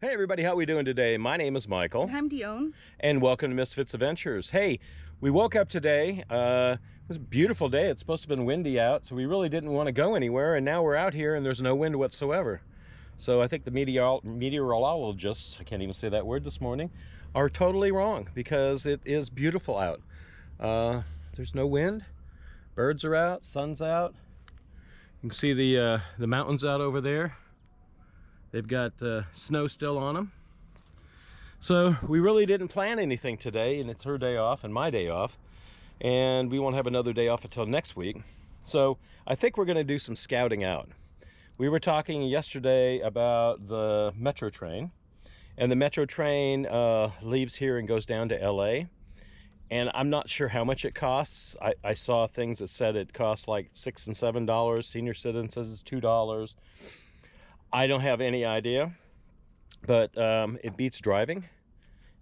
Hey everybody, how we doing today? My name is Michael. I'm Dione. And welcome to Miss Fitz Adventures. Hey, we woke up today. It was a beautiful day. It's supposed to have been windy out, so we really didn't want to go anywhere, and now we're out here and there's no wind whatsoever. So I think the meteorologists, I can't even say that word this morning, are totally wrong because it is beautiful out. There's no wind, birds are out, sun's out. You can see the mountains out over there. They've got snow still on them. So we really didn't plan anything today, and it's her day off and my day off. And we won't have another day off until next week. So I think we're gonna do some scouting out. We were talking yesterday about the metro train. And the metro train leaves here and goes down to LA. And I'm not sure how much it costs. I saw things that said it costs like $6 and $7. Senior citizen says it's $2. I don't have any idea, but it beats driving,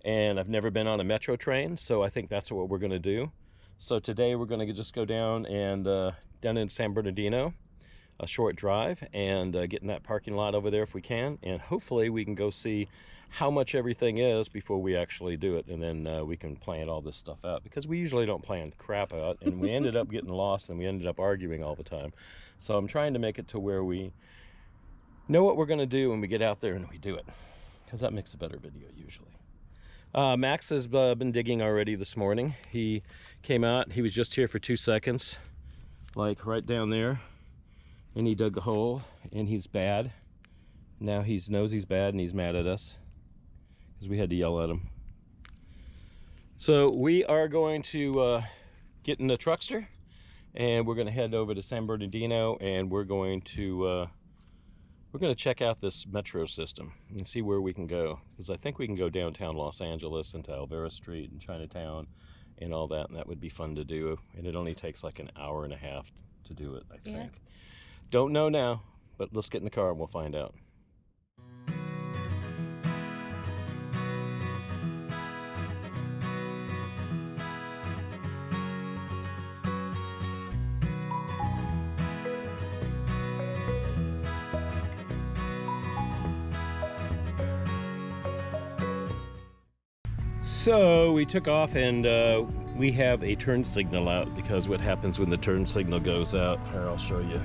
and I've never been on a metro train, so I think that's what we're going to do. So today we're going to just go down and down in San Bernardino, a short drive, and get in that parking lot over there if we can, and hopefully we can go see how much everything is before we actually do it, and then we can plan all this stuff out, because we usually don't plan crap out, and we ended up getting lost and we ended up arguing all the time. So I'm trying to make it to where we know what we're going to do when we get out there and we do it, because that makes a better video usually. Max has been digging already this morning. He came out, he was just here for 2 seconds, like right down there, and he dug a hole, and he's bad. Now he knows he's bad and he's mad at us because we had to yell at him. So we are going to get in the truckster, and we're going to head over to San Bernardino, and we're going to check out this metro system and see where we can go, because I think we can go downtown Los Angeles into Alvera Street and Chinatown and all that, and that would be fun to do. And it only takes like an hour and a half to do it, I think. Yeah. Don't know now, but let's get in the car and we'll find out. So we took off, and we have a turn signal out, because what happens when the turn signal goes out, here I'll show you.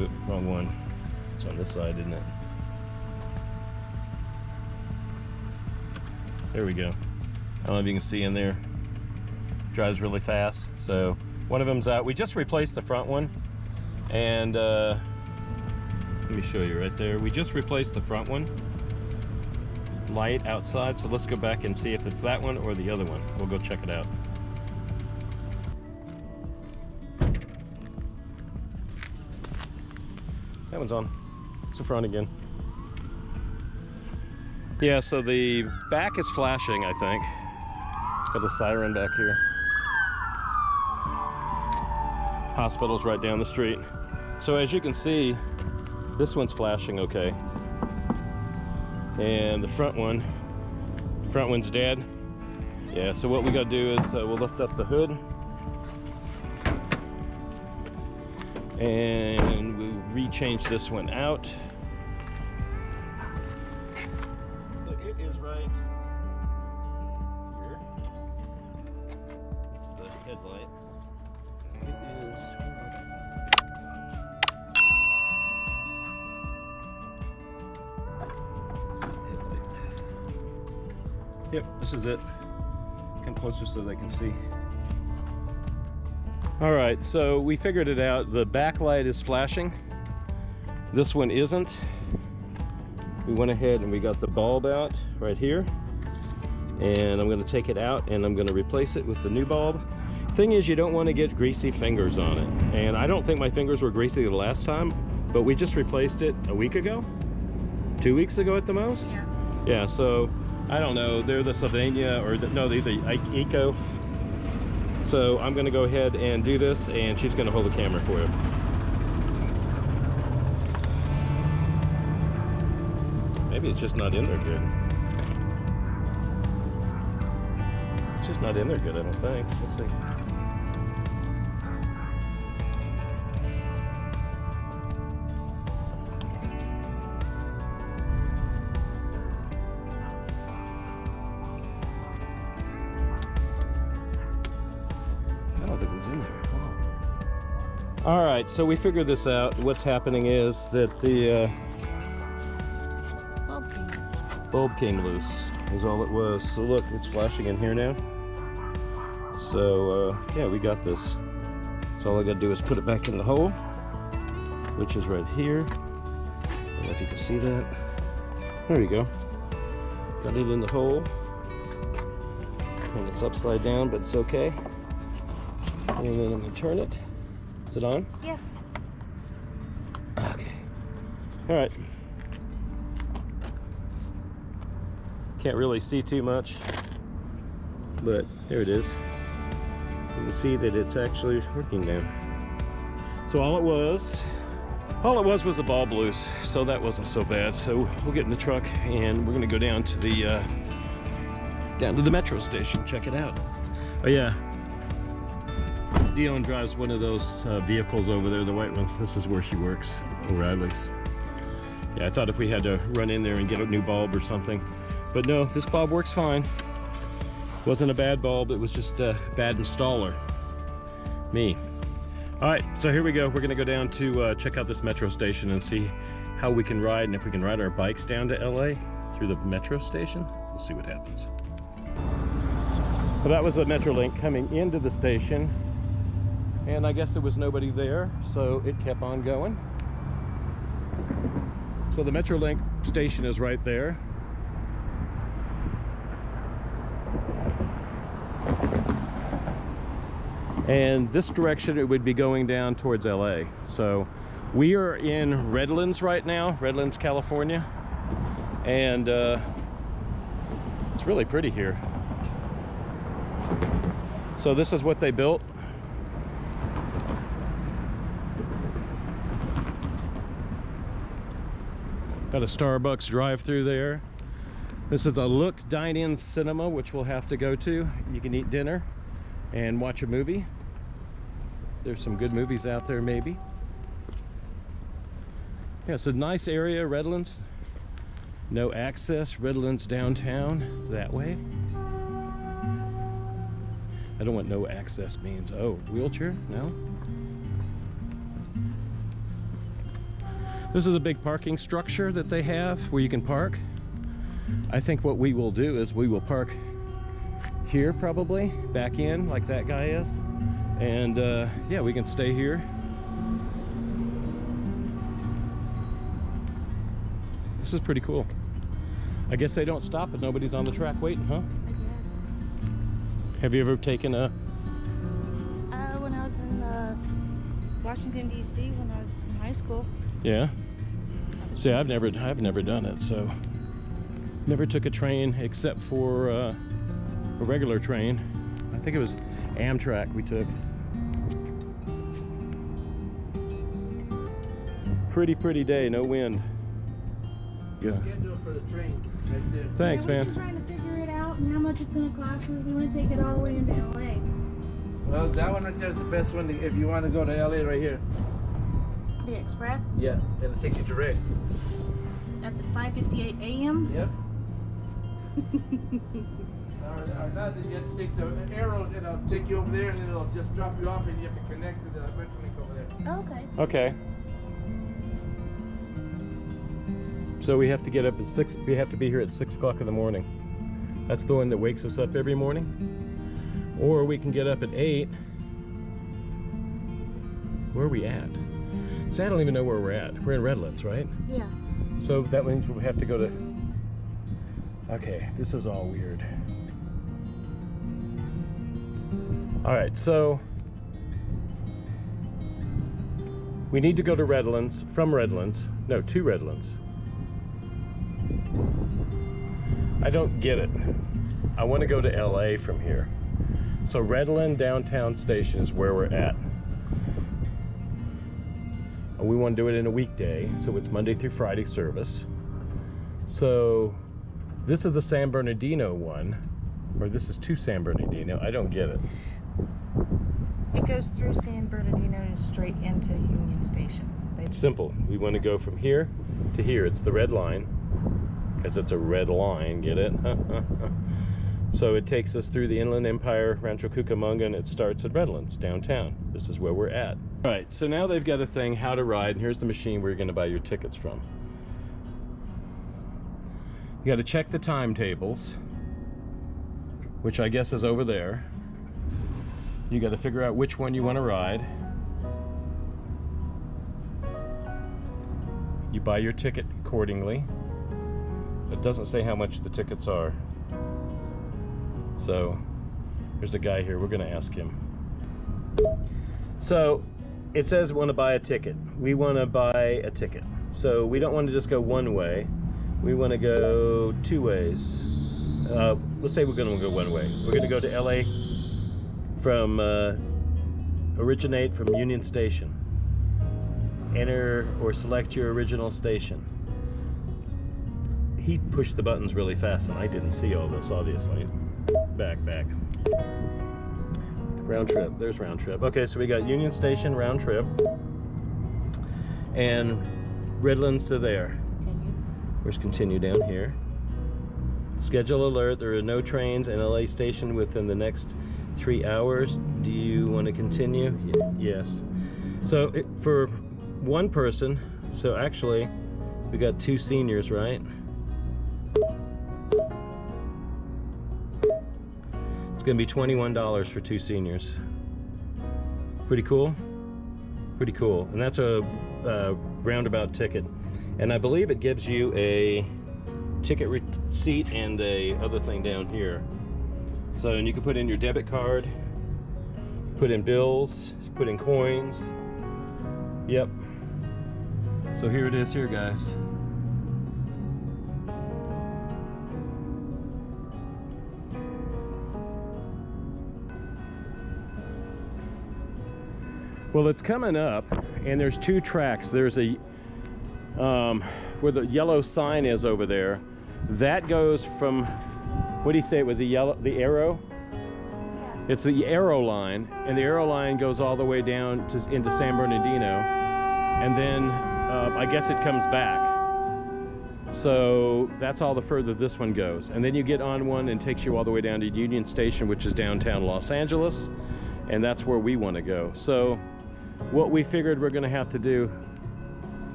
Oop, wrong one. It's on this side, isn't it? There we go. I don't know if you can see in there. Drives really fast. So one of them's out. We just replaced the front one, and let me show you right there. We just replaced the front one light outside, so let's go back and see if it's that one or the other one. We'll go check it out. That one's on. It's the front again. Yeah, so the back is flashing, I think. Got a siren back here. Hospital's right down the street. So as you can see, this one's flashing okay. And the front one's dead. Yeah, so what we gotta do is we'll lift up the hood, and we'll re-change this one out. So it is right here. It's the headlight. It is. Yep, this is it. Come closer so they can see. All right, so we figured it out. The backlight is flashing. This one isn't. We went ahead and we got the bulb out right here. And I'm gonna take it out and I'm gonna replace it with the new bulb. Thing is, you don't wanna get greasy fingers on it. And I don't think my fingers were greasy the last time, but we just replaced it a week ago? 2 weeks ago at the most? Yeah. Yeah, so I don't know, they're the Sylvania, or the Eco. So I'm gonna go ahead and do this, and she's gonna hold the camera for you. Maybe it's just not in there good. It's just not in there good, I don't think. Let's see. All right, so we figured this out. What's happening is that the bulb came loose is all it was. So look, it's flashing in here now. So yeah, we got this. So all I gotta do is put it back in the hole, which is right here. I don't know if you can see that. There you go. Got it in the hole. And it's upside down, but it's okay. And then I'm gonna turn it. Is it on? Yeah. Okay. All right. Can't really see too much, but there it is. You can see that it's actually working now. So all it was the bulb loose. So that wasn't so bad. So we'll get in the truck and we're gonna go down to the metro station, check it out. Oh yeah. Dione drives one of those vehicles over there, the white ones. This is where she works, O'Reilly's. Yeah, I thought if we had to run in there and get a new bulb or something. But no, this bulb works fine. Wasn't a bad bulb, it was just a bad installer. Me. All right, so here we go. We're gonna go down to check out this metro station and see how we can ride, and if we can ride our bikes down to LA through the metro station. We'll see what happens. So that was the Metrolink coming into the station. And I guess there was nobody there, so it kept on going. So the Metrolink station is right there. And this direction, it would be going down towards LA. So we are in Redlands right now, Redlands, California. And it's really pretty here. So this is what they built. Got a Starbucks drive-through there. This is the Look Dine-In Cinema, which we'll have to go to. You can eat dinner and watch a movie. There's some good movies out there, maybe. Yeah, it's a nice area, Redlands. No access, Redlands downtown, that way. I don't want no access means. Oh, wheelchair? No? This is a big parking structure that they have where you can park. I think what we will do is we will park here probably, back in like that guy is. And yeah, we can stay here. This is pretty cool. I guess they don't stop, but nobody's on the track waiting, huh? I guess. Have you ever taken a... When I was in Washington, D.C., when I was in high school. Yeah. See, I've never done it, so never took a train except for a regular train. I think it was Amtrak we took. Pretty day, no wind. Yeah. Schedule for the train right there. Thanks, Yeah, man. we're trying to figure it out and how much it's going to cost us. We want to take it all the way into LA. Well, that one right there is the best one if you want to go to LA right here. The Express? Yeah, it'll take you direct. That's at 5:58 a.m. Yep. or not, you have to take the arrow and it'll take you over there and then it'll just drop you off and you have to connect to the Metrolink over there. Oh, okay. Okay. So we have to get up at 6, we have to be here at 6 o'clock in the morning. That's the one that wakes us up every morning. Or we can get up at 8. Where are we at? See, I don't even know where we're at. We're in Redlands, right? Yeah. So that means we have to go to... Okay, this is all weird. All right, so we need to go to Redlands, from Redlands. No, to Redlands. I don't get it. I want to go to LA from here. So Redland downtown station is where we're at. And we want to do it in a weekday, so it's Monday through Friday service. So this is the San Bernardino one, or this is to San Bernardino. I don't get it. It goes through San Bernardino and straight into Union Station. It's simple. We want to go from here to here. It's the red line, because it's a red line, get it? So it takes us through the Inland Empire, Rancho Cucamonga, and it starts at Redlands, downtown. This is where we're at. All right, so now they've got a thing, how to ride, and here's the machine where you're going to buy your tickets from. You got to check the timetables, which I guess is over there. You got to figure out which one you want to ride. You buy your ticket accordingly. It doesn't say how much the tickets are. So there's a guy here, we're going to ask him. So it says we want to buy a ticket. We want to buy a ticket. So we don't want to just go one way. We want to go two ways. Let's say we're going to go one way. We're going to go to LA from, originate from Union Station. Enter or select your original station. He pushed the buttons really fast and I didn't see all this, obviously. Back. Round trip, there's round trip. Okay, so we got Union Station round trip. And Redlands to there. Continue. Where's continue down here? Schedule alert, there are no trains in LA Station within the next 3 hours. Do you want to continue? Yes. So for one person, so actually we got 2 seniors, right? It's gonna be $21 for 2 seniors. Pretty cool? Pretty cool. And that's a roundabout ticket. And I believe it gives you a ticket receipt and a other thing down here. So, and you can put in your debit card, put in bills, put in coins. Yep. So here it is here, guys. Well, it's coming up, and there's 2 tracks. There's a where the yellow sign is over there. That goes from, what do you say it was, the arrow? Yeah. It's the arrow line, and the arrow line goes all the way down into San Bernardino, and then I guess it comes back. So that's all the further this one goes. And then you get on one and takes you all the way down to Union Station, which is downtown Los Angeles, and that's where we want to go. So what we figured we're going to have to do,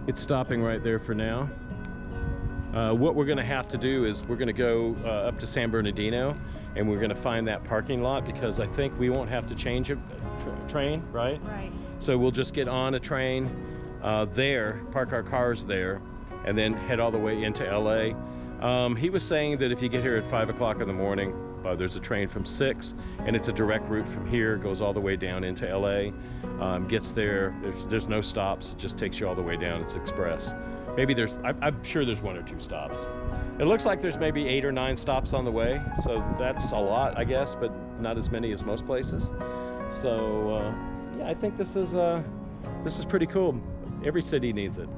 it's stopping right there for now. What we're going to have to do is we're going to go up to San Bernardino, and we're going to find that parking lot, because I think we won't have to change a train, right? Right. So we'll just get on a train there, park our cars there, and then head all the way into LA. He was saying that if you get here at 5 o'clock in the morning, there's a train from 6, and it's a direct route from here, goes all the way down into LA, gets there, there's no stops, it just takes you all the way down, it's express. Maybe I'm sure there's 1 or 2 stops. It looks like there's maybe 8 or 9 stops on the way, so that's a lot, I guess, but not as many as most places. So yeah, I think this is pretty cool. Every city needs it.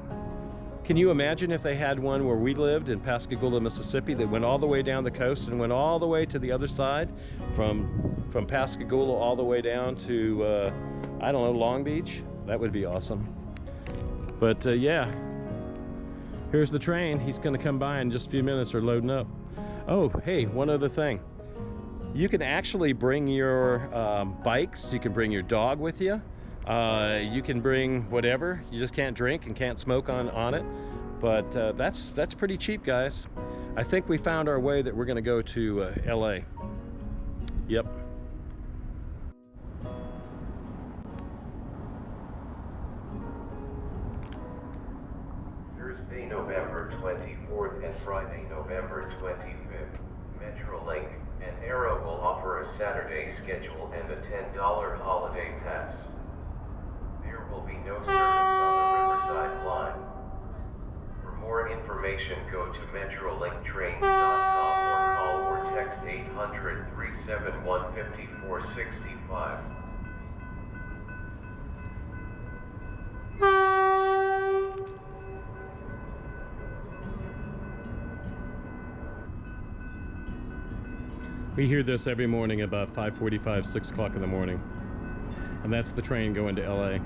Can you imagine if they had one where we lived in Pascagoula, Mississippi, that went all the way down the coast and went all the way to the other side, from Pascagoula all the way down to, I don't know, Long Beach? That would be awesome. But yeah, here's the train. He's gonna come by in just a few minutes. We're loading up. Oh, hey, one other thing. You can actually bring your bikes. You can bring your dog with you. You can bring whatever. You just can't drink and can't smoke on it. But that's pretty cheap, guys. I think we found our way that we're going to go to LA. Yep. Thursday, November 24th and Friday, November 25th. Metrolink and Arrow will offer a Saturday schedule and a $10 holiday pass. There will be no service on the Riverside line. For more information, go to metrolinktrains.com or call or text 800-371-5465. We hear this every morning about 5:45, 6 o'clock in the morning. And that's the train going to LA.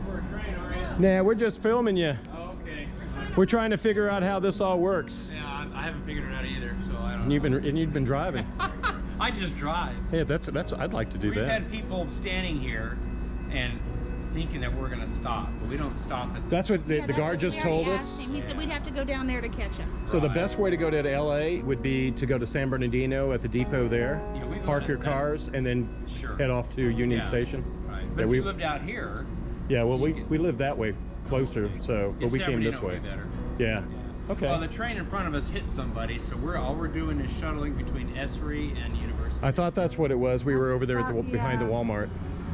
for a train, aren't you? Nah, we're just filming you. Oh, okay. We're trying to figure out how this all works. Yeah, I haven't figured it out either, so I don't And you've been driving. I just drive. Yeah, that's I'd like to do We've that. had people standing here and thinking that we're gonna stop, but we don't stop at That's what the Yeah, that's guard what just we already told asked us. him. He said we'd have to go down there to catch him. So the best way to go to LA would be to go to San Bernardino at the depot there, Yeah, we park live your at- cars, and then Sure. head off to Union Yeah. Station. Right. But Yeah, if we- you lived out here, Yeah, well, You can- we live that way closer, so but we San came this Bernardino way. would be better. Yeah. Okay. Well, the train in front of us hit somebody, so all we're doing is shuttling between Esri and University. I thought that's what it was. We were over there at the, Yeah. behind the Walmart.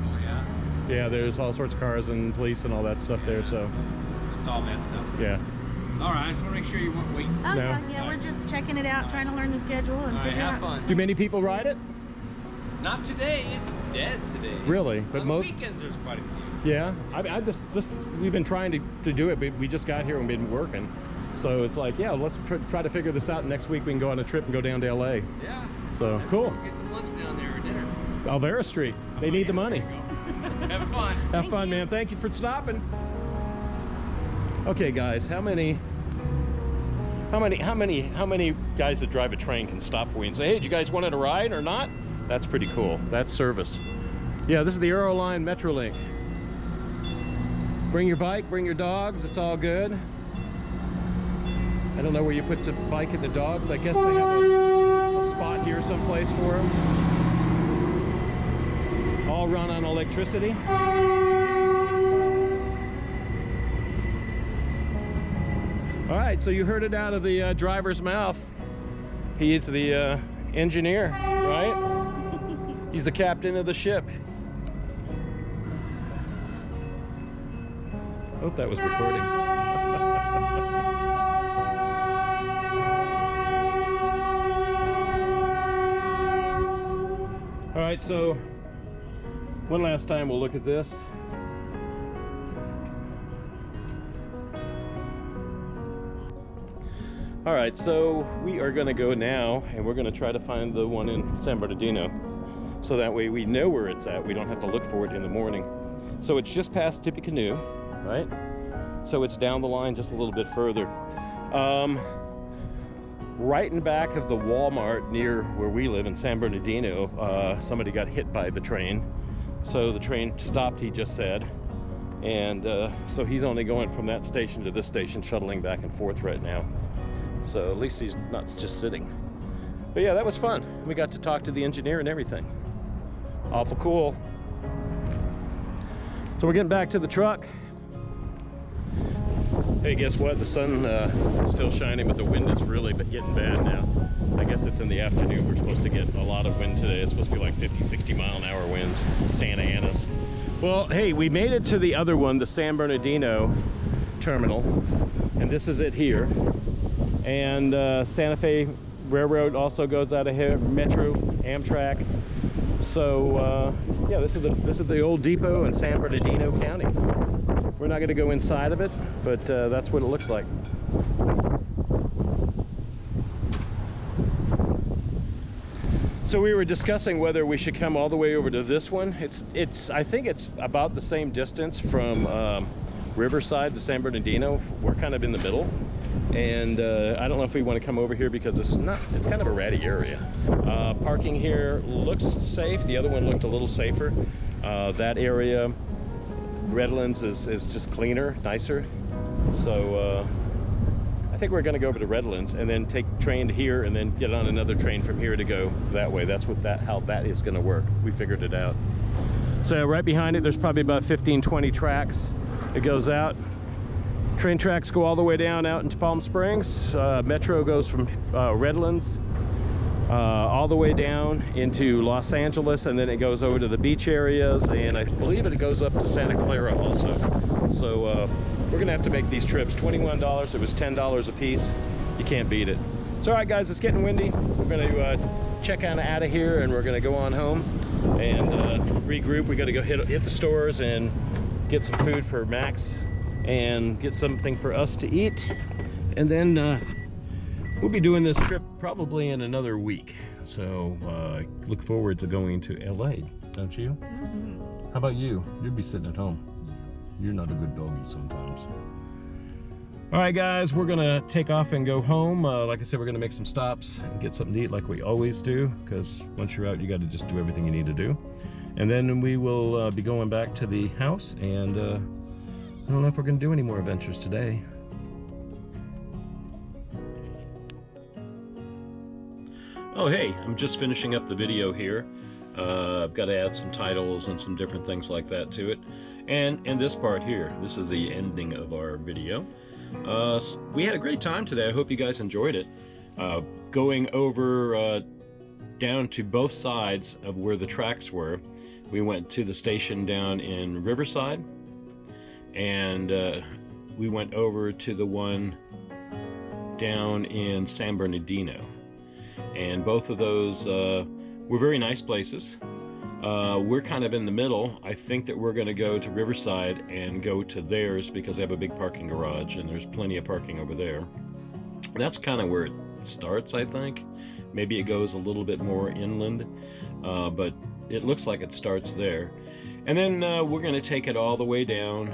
Oh yeah. Yeah, there's all sorts of cars and police and all that stuff there. So It's all messed up. yeah. All right, I just want to make sure you won't wait. Oh, No. yeah, we're just checking it out, trying to learn the schedule and All right, figure have out. fun. Do many people ride it? Not today. It's dead today. Really? But On the most. weekends, there's quite a few. Yeah. I just we've been trying to do it, but we just got here and been working. So it's like, yeah, let's try to figure this out. Next week we can go on a trip and go down to LA. Yeah. So cool. Get some lunch down there or dinner. Alvera Street. They need the money. There you go. Have fun. Have fun, man. Thank you for stopping. Okay, guys, how many guys that drive a train can stop for you and say, hey, do you guys want a ride or not? That's pretty cool. That's service. Yeah, this is the Arrow line Metrolink. Bring your bike, bring your dogs, it's all good. I don't know where you put the bike and the dogs. I guess they have a spot here someplace for them. All run on electricity. All right, so you heard it out of the driver's mouth. He's the engineer, right? He's the captain of the ship. Hope that was recording. All right, so one last time we'll look at this. All right, so we are gonna go now and we're gonna try to find the one in San Bernardino. So that way we know where it's at. We don't have to look for it in the morning. So it's just past Tippecanoe, right? So it's down the line just a little bit further. Right in back of the Walmart near where we live in San Bernardino, somebody got hit by the train. So the train stopped, he just said. And so he's only going from that station to this station, shuttling back and forth right now. So at least he's not just sitting. But yeah, that was fun. We got to talk to the engineer and everything. Awful cool. So we're getting back to the truck. Hey, guess what? The sun is still shining, but the wind is really getting bad now. I guess it's in the afternoon. We're supposed to get a lot of wind today. It's supposed to be like 50, 60 mile an hour winds, Santa Ana's. Well, hey, we made it to the other one, the San Bernardino terminal, and this is it here. And Santa Fe Railroad also goes out of here, Metro, Amtrak. So yeah, this is the old depot in San Bernardino County. We're not going to go inside of it, but that's what it looks like. So we were discussing whether we should come all the way over to this one. I think it's about the same distance from Riverside to San Bernardino. We're kind of in the middle. And I don't know if we want to come over here because it's kind of a ratty area. Parking here looks safe. The other one looked a little safer. That area, Redlands, is just cleaner, nicer. So I think we're going to go over to Redlands and then take the train to here and then get on another train from here to go that way. That's how that is going to work. We figured it out. So right behind it, there's probably about 15, 20 tracks. It goes out. Train tracks go all the way down out into Palm Springs. Metro goes from Redlands all the way down into Los Angeles, and then it goes over to the beach areas, and I believe it goes up to Santa Clara also. So we're gonna have to make these trips. $21, it was $10 a piece. You can't beat it. So all right guys, it's getting windy. We're gonna check out of here and we're gonna go on home and regroup. We gotta go hit the stores and get some food for Max and get something for us to eat, and then we'll be doing this trip probably in another week. So look forward to going to LA, don't you? Mm-hmm. How about you? You'd be sitting at home. You're not a good doggy sometimes. All right, guys, we're gonna take off and go home. Like I said, we're gonna make some stops and get something to eat like we always do, because once you're out, you gotta just do everything you need to do. And then we will be going back to the house, and I don't know if we're gonna do any more adventures today. Oh, hey, I'm just finishing up the video here. I've got to add some titles and some different things like that to it. And this part here, this is the ending of our video. We had a great time today. I hope you guys enjoyed it. Going over down to both sides of where the tracks were. We went to the station down in Riverside, and we went over to the one down in San Bernardino. And both of those were very nice places. We're kind of in the middle. I think that we're going to go to Riverside and go to theirs because they have a big parking garage and there's plenty of parking over there. And that's kind of where it starts, I think. Maybe it goes a little bit more inland, but it looks like it starts there. And then we're going to take it all the way down,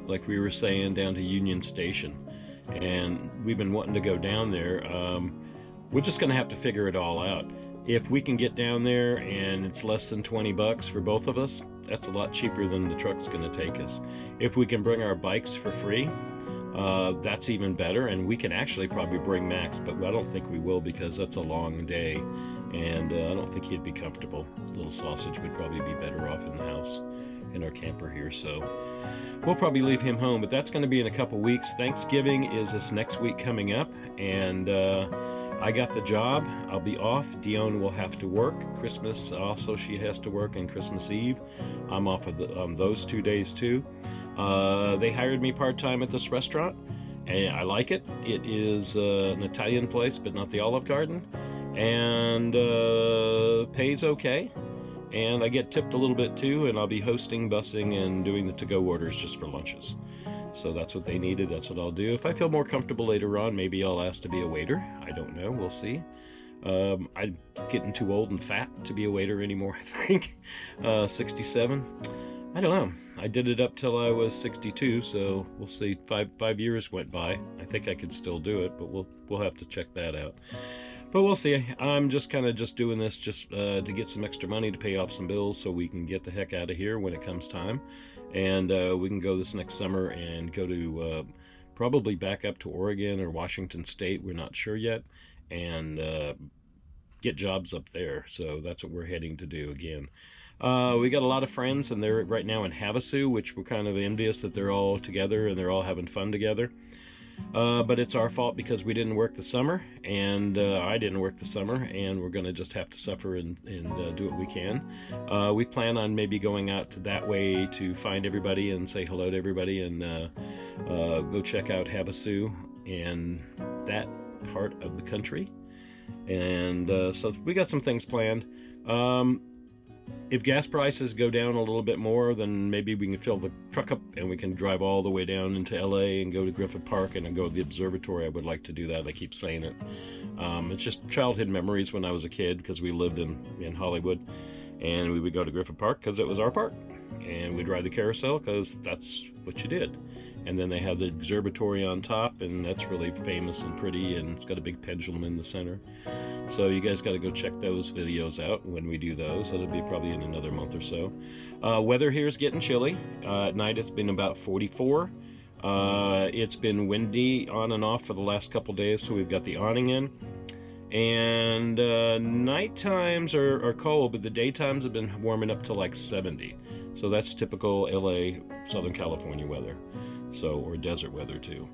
like we were saying, down to Union Station. And we've been wanting to go down there. We're just going to have to figure it all out. If we can get down there and it's less than 20 bucks for both of us, that's a lot cheaper than the truck's going to take us. If we can bring our bikes for free, that's even better. And we can actually probably bring Max, but I don't think we will because that's a long day. And I don't think he'd be comfortable. A little sausage would probably be better off in the house, in our camper here. So we'll probably leave him home, but that's going to be in a couple weeks. Thanksgiving is this next week coming up, and I got the job. I'll be off. Dione will have to work. Christmas also, she has to work, and Christmas Eve. I'm off of those 2 days too. They hired me part-time at this restaurant, and I like it. It is an Italian place, but not the Olive Garden, and pays okay. And I get tipped a little bit too, and I'll be hosting, busing, and doing the to-go orders just for lunches. So that's what they needed. That's what I'll do. If I feel more comfortable later on, maybe I'll ask to be a waiter. I don't know. We'll see. I'm getting too old and fat to be a waiter anymore, I think. 67. I don't know. I did it up till I was 62, so we'll see. Five years went by. I think I could still do it, but we'll have to check that out. But we'll see. I'm just kind of doing this just to get some extra money to pay off some bills so we can get the heck out of here when it comes time. And we can go this next summer and go to probably back up to Oregon or Washington State. We're not sure yet. And get jobs up there. So that's what we're heading to do again. We got a lot of friends, and they're right now in Havasu, which we're kind of envious that they're all together and they're all having fun together. But it's our fault because we didn't work the summer, and I didn't work the summer, and we're going to just have to suffer and do what we can. We plan on maybe going out to that way to find everybody and say hello to everybody, and go check out Havasu and that part of the country. And so we got some things planned. If gas prices go down a little bit more, then maybe we can fill the truck up and we can drive all the way down into LA and go to Griffith Park and then go to the observatory. I would like to do that. I keep saying it. It's just childhood memories when I was a kid, because we lived in Hollywood, and we would go to Griffith Park because it was our park, and we'd ride the carousel because that's what you did. And then they have the observatory on top, and that's really famous and pretty, and it's got a big pendulum in the center. So you guys got to go check those videos out when we do those. It'll be probably in another month or so. Weather here is getting chilly. At night it's been about 44. It's been windy on and off for the last couple days, so we've got the awning in. And night times are cold, but the daytimes have been warming up to like 70. So that's typical LA, Southern California weather. So, or desert weather too.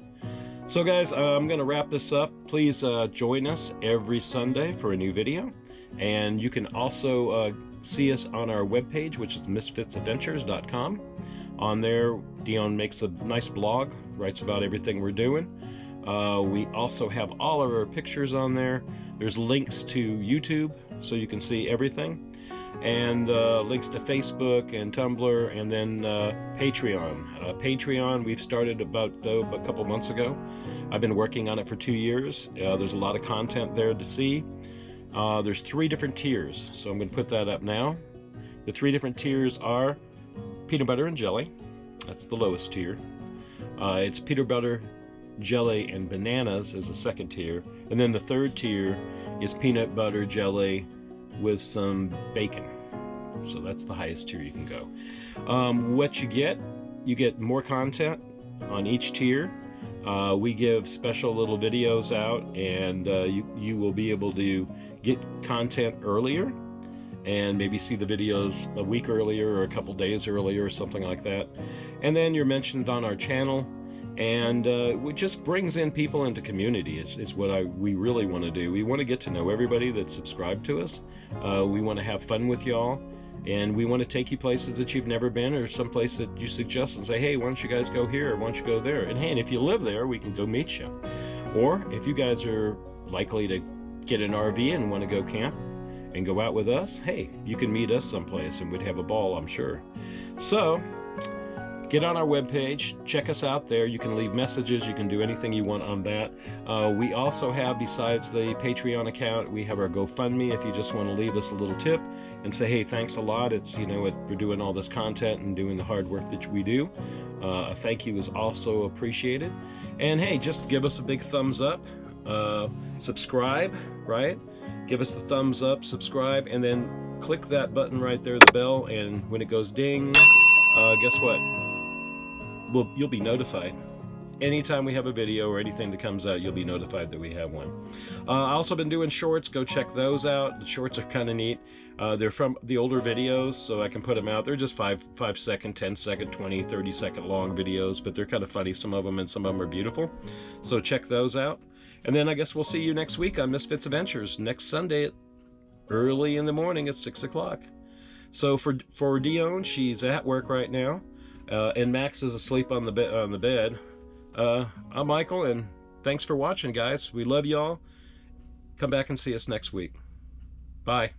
So guys, I'm going to wrap this up. Please join us every Sunday for a new video. And you can also see us on our webpage, which is misfitsadventures.com. On there, Dione makes a nice blog, writes about everything we're doing. We also have all of our pictures on there. There's links to YouTube, so you can see everything. And links to Facebook and Tumblr, and then Patreon. Patreon, we've started about a couple months ago. I've been working on it for 2 years. There's a lot of content there to see. There's 3 different tiers, so I'm going to put that up now. The 3 different tiers are peanut butter and jelly, That's the lowest tier. It's peanut butter, jelly, and bananas as the second tier. And then the third tier is peanut butter, jelly, with some bacon. So that's the highest tier you can go. What you get more content on each tier. We give special little videos out, and you will be able to get content earlier and maybe see the videos a week earlier or a couple days earlier or something like that. And then you're mentioned on our channel, and it just brings in people into community is what we really want to do. We want to get to know everybody that's subscribed to us. We want to have fun with y'all, and we want to take you places that you've never been, or someplace that you suggest and say, hey, why don't you guys go here, or why don't you go there? And hey, and if you live there, we can go meet you. Or if you guys are likely to get an RV and want to go camp and go out with us, hey, you can meet us someplace and we'd have a ball, I'm sure. So get on our webpage, check us out there. You can leave messages, you can do anything you want on that. We also have, besides the Patreon account, we have our GoFundMe if you just want to leave us a little tip and say, hey, thanks a lot. It's, you know, we're doing all this content and doing the hard work that we do. A thank you is also appreciated. And hey, just give us a big thumbs up, subscribe, right? Give us the thumbs up, subscribe, and then click that button right there, the bell, and when it goes ding, guess what? You'll be notified. Anytime we have a video or anything that comes out, you'll be notified that we have one. I also been doing shorts. Go check those out. The shorts are kind of neat. They're from the older videos, so I can put them out. They're just 5-second, 10-second, 20, 30-second long videos, but they're kind of funny, some of them, and some of them are beautiful. So check those out. And then I guess we'll see you next week on Misfits Adventures, next Sunday early in the morning at 6 o'clock. So for Dione, she's at work right now, and Max is asleep on the bed. I'm Michael, and thanks for watching, guys. We love y'all. Come back and see us next week. Bye.